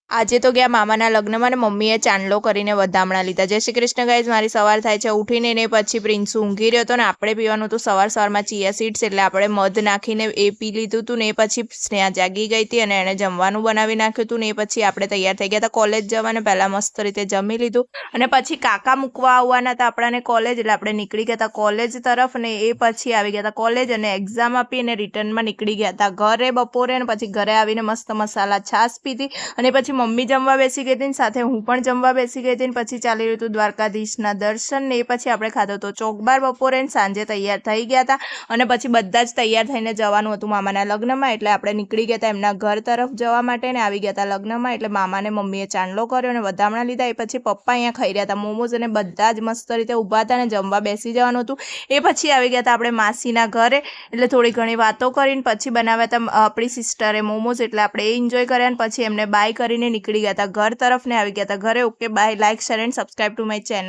આજે તો ગયા મામાના લગ્નમાં ને મમ્મીએ ચાંદલો કરીને વધામણા લીધા। જય શ્રી કૃષ્ણ ગાઈઝ, મારી સવાર થાય છે ઉઠીને ને પછી પ્રિન્સુ ઊંઘી રહ્યો હતો ને આપણે પીવાનું હતું સવારમાં ચિયા સીડ્સ, એટલે આપણે મધ નાખીને એ પી લીધું હતું ને પછી સ્નેહા જાગી ગઈ હતી અને એણે જમવાનું બનાવી નાખ્યું હતું ને પછી આપણે તૈયાર થઈ ગયા હતા કોલેજ જવાને। પહેલાં મસ્ત રીતે જમી લીધું અને પછી કાકા મૂકવા આવવાના હતા આપણાને કોલેજ, એટલે આપણે નીકળી ગયા હતા કોલેજ તરફ ને એ પછી આવી ગયા હતા કોલેજ અને એક્ઝામ આપી અને રિટર્નમાં નીકળી ગયા હતા ઘરે બપોરે। અને પછી ઘરે આવીને મસ્ત મસાલા છાશ પીધી અને પછી મમ્મી જમવા બેસી ગઈ હતી, સાથે હું પણ જમવા બેસી ગઈ હતી। પછી ચાલી રહ્યું હતું દ્વારકાધીશના દર્શન ને પછી આપણે ખાધો તો ચોકબાર બપોરે ને સાંજે તૈયાર થઈ ગયા હતા અને પછી બધા જ તૈયાર થઈને જવાનું હતું મામાના લગ્નમાં, એટલે આપણે નીકળી ગયા હતા એમના ઘર તરફ જવા માટે ને આવી ગયા હતા લગ્નમાં। એટલે મામાને મમ્મીએ ચાંદલો કર્યો અને વધામણા લીધા। એ પછી પપ્પા અહીંયા ખાઈ રહ્યા હતા મોમોઝ અને બધા જ મસ્ત રીતે ઊભા હતા ને જમવા બેસી જવાનું હતું। એ પછી આવી ગયા હતા આપણે માસીના ઘરે, એટલે થોડી ઘણી વાતો કરીને પછી બનાવ્યા હતા આપણી સિસ્ટરે મોમોઝ, એટલે આપણે એ એન્જોય કર્યા અને પછી એમને બાય કરીને નીકળી ગયા હતા ઘર તરફ ને આવી ગયા હતા ઘરે। Okay bye, like share and subscribe to my channel.